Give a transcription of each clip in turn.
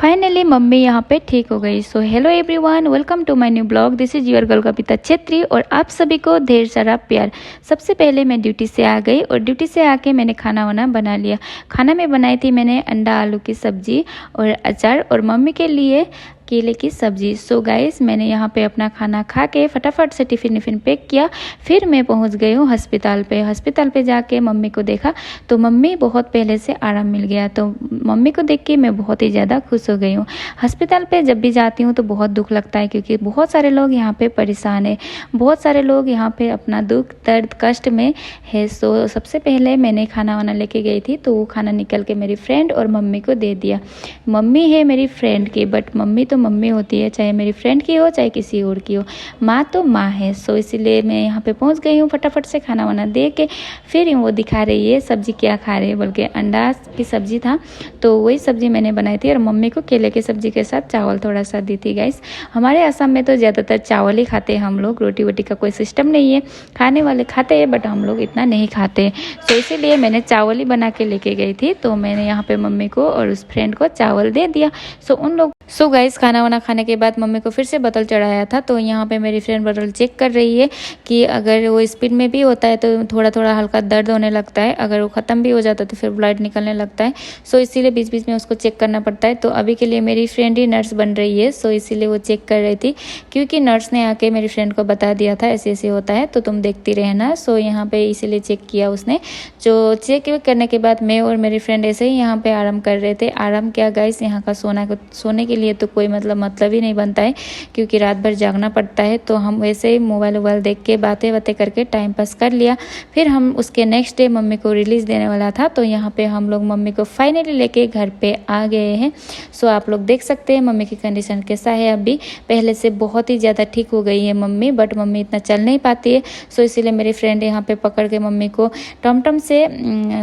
Finally mummy यहाँ पे ठीक हो गई। So hello everyone, welcome to my new blog. This is your girl Kavita Chhetri और आप सभी को ढेर सारा प्यार। सबसे पहले मैं ड्यूटी से आ गई और ड्यूटी से आके मैंने खाना वाना बना लिया। खाना में बनाई थी मैंने अंडा आलू की सब्जी और अचार और मम्मी के लिए केले की सब्जी। सो गाइस, मैंने यहाँ पे अपना खाना खा के फटाफट से टिफ़िन पैक किया। फिर मैं पहुँच गई हूँ हस्पताल पे जाके मम्मी को देखा तो मम्मी बहुत पहले से आराम मिल गया। तो मम्मी को देख के मैं बहुत ही ज़्यादा खुश हो गई हूँ। हस्पताल पे जब भी जाती हूँ तो बहुत दुख लगता है क्योंकि बहुत सारे लोग यहाँ पे परेशान है, बहुत सारे लोग यहाँ पे अपना दुख दर्द कष्ट में है। सो सबसे पहले मैंने खाना वाना लेके गई थी तो वो खाना निकल के मेरी फ्रेंड और मम्मी को दे दिया। मम्मी है मेरी फ्रेंड की, बट मम्मी तो मम्मी होती है, चाहे मेरी फ्रेंड की हो चाहे किसी और की हो, माँ तो माँ है। सो इसीलिए मैं यहाँ पे पहुँच गई हूँ फटाफट से खाना वाना दे के। फिर वो दिखा रही है सब्जी क्या खा रही है, बल्कि अंडा की सब्जी था तो वही सब्जी मैंने बनाई थी और मम्मी को केले की सब्जी के साथ चावल थोड़ा सा दी थी। गाइस, हमारे असम में तो ज़्यादातर चावल ही खाते हैं हम लोग, रोटी वोटी का कोई सिस्टम नहीं है। खाने वाले खाते हैं बट हम लोग इतना नहीं खाते। सो इसीलिए मैंने चावल ही बना के लेके गई थी। तो मैंने यहाँ पे मम्मी को और उस फ्रेंड को चावल दे दिया। सो गाइस, खाना वाना खाने के बाद मम्मी को फिर से बोतल चढ़ाया था। तो यहाँ पे मेरी फ्रेंड बोतल चेक कर रही है कि अगर वो स्पीड में भी होता है तो थोड़ा थोड़ा हल्का दर्द होने लगता है, अगर वो ख़त्म भी हो जाता है तो फिर ब्लड निकलने लगता है। सो इसीलिए बीच बीच में उसको चेक करना पड़ता है। तो अभी के लिए मेरी फ्रेंड ही नर्स बन रही है, सो इसीलिए वो चेक कर रही थी क्योंकि नर्स ने आके मेरी फ्रेंड को बता दिया था ऐसे ऐसे होता है तो तुम देखती रहना। सो यहाँ पे इसीलिए चेक किया उसने। जो चेक करने के बाद मैं और मेरी फ्रेंड ऐसे ही यहाँ पे आराम कर रहे थे। आराम क्या गाइस, यहाँ का सोने के लिए तो कोई मतलब ही नहीं बनता है क्योंकि रात भर जागना पड़ता है। तो हम वैसे ही मोबाइल वोबाइल देख के बातें करके टाइम पास कर लिया। फिर हम उसके नेक्स्ट डे मम्मी को रिलीज़ देने वाला था तो यहाँ पे हम लोग मम्मी को फाइनली लेके घर पे आ गए हैं। सो आप लोग देख सकते हैं मम्मी की कंडीशन कैसा है अभी। पहले से बहुत ही ज़्यादा ठीक हो गई है मम्मी, बट मम्मी इतना चल नहीं पाती है। सो इसीलिए मेरी फ्रेंड यहाँ पे पकड़ के मम्मी को टमटम से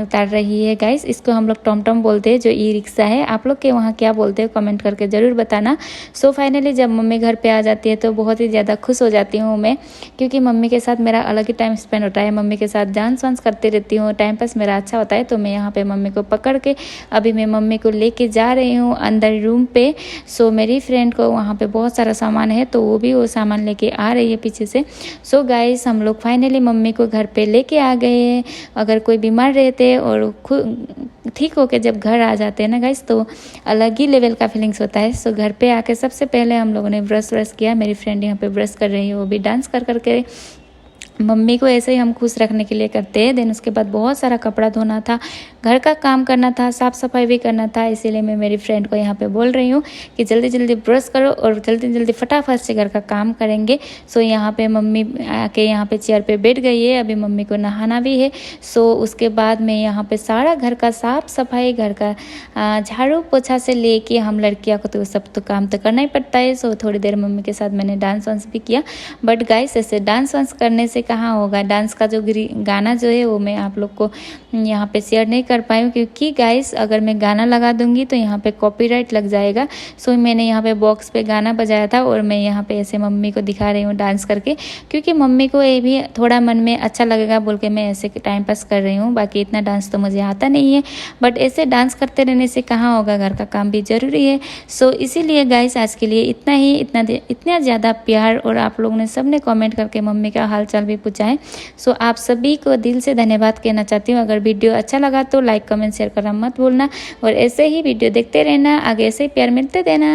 उतार रही है। गाइस, इसको हम लोग टमटम बोलते हैं, जो ई रिक्शा है। आप लोग के वहाँ क्या बोलते हो कमेंट करके ज़रूर बताना। सो फाइनली जब मम्मी घर पे आ जाती है तो बहुत ही ज़्यादा खुश हो जाती हूँ मैं, क्योंकि मम्मी के साथ मेरा अलग ही टाइम स्पेंड होता है। मम्मी के साथ डांस वांस करती रहती हूँ, टाइम पास मेरा अच्छा होता है। तो मैं यहाँ पे मम्मी को पकड़ के अभी मैं मम्मी को लेके जा रही हूँ अंदर रूम पे। सो मेरी फ्रेंड को वहाँ पे बहुत सारा सामान है तो वो सामान लेके आ रही है पीछे से। सो गाइस, हम लोग फाइनली मम्मी को घर पे लेके आ गए हैं। अगर कोई बीमार रहते और ठीक होके जब घर आ जाते हैं ना गाइस तो अलग ही लेवल का फीलिंग्स होता है। सो घर पे आके सबसे पहले हम लोगों ने ब्रश किया। मेरी फ्रेंड यहाँ पे ब्रश कर रही है, वो भी डांस कर करके। मम्मी को ऐसे ही हम खुश रखने के लिए करते हैं। देन उसके बाद बहुत सारा कपड़ा धोना था, घर का काम करना था, साफ़ सफाई भी करना था। इसीलिए मैं मेरी फ्रेंड को यहाँ पे बोल रही हूँ कि जल्दी जल्दी ब्रश करो और जल्दी जल्दी फटाफट से घर का काम करेंगे। सो यहाँ पे मम्मी आके यहाँ पे चेयर पे बैठ गई है। अभी मम्मी को नहाना भी है। सो उसके बाद मैं यहाँ पे सारा घर का साफ़ सफाई, घर का झाड़ू पोछा से लेके हम लड़कियों को तो सब तो काम तो करना ही पड़ता है। सो थोड़ी देर मम्मी के साथ मैंने डांस वांस भी किया। बट गाइस, ऐसे डांस वांस करने से कहाँ होगा। डांस का जो गाना जो है वो मैं आप लोग को यहाँ पे शेयर नहीं कर पाई हूँ क्योंकि गाइस अगर मैं गाना लगा दूंगी तो यहाँ पे कॉपीराइट लग जाएगा। सो मैंने यहाँ पे बॉक्स पे गाना बजाया था और मैं यहाँ पे ऐसे मम्मी को दिखा रही हूँ डांस करके, क्योंकि मम्मी को ये भी थोड़ा मन में अच्छा लगेगा बोल के मैं ऐसे टाइम पास कर रही हूँ। बाकी इतना डांस तो मुझे आता नहीं है, बट ऐसे डांस करते रहने से कहाँ होगा, घर का काम भी ज़रूरी है। सो इसीलिए गाइस आज के लिए इतना ही। इतना ज़्यादा प्यार और आप लोगों ने सबने कमेंट करके मम्मी का हाल चाल भी पूछा है। सो आप सभी को दिल से धन्यवाद कहना चाहती हूँ। अगर वीडियो अच्छा लगा तो लाइक कमेंट शेयर करना मत भूलना और ऐसे ही वीडियो देखते रहना, आगे ऐसे ही प्यार मिलते देना।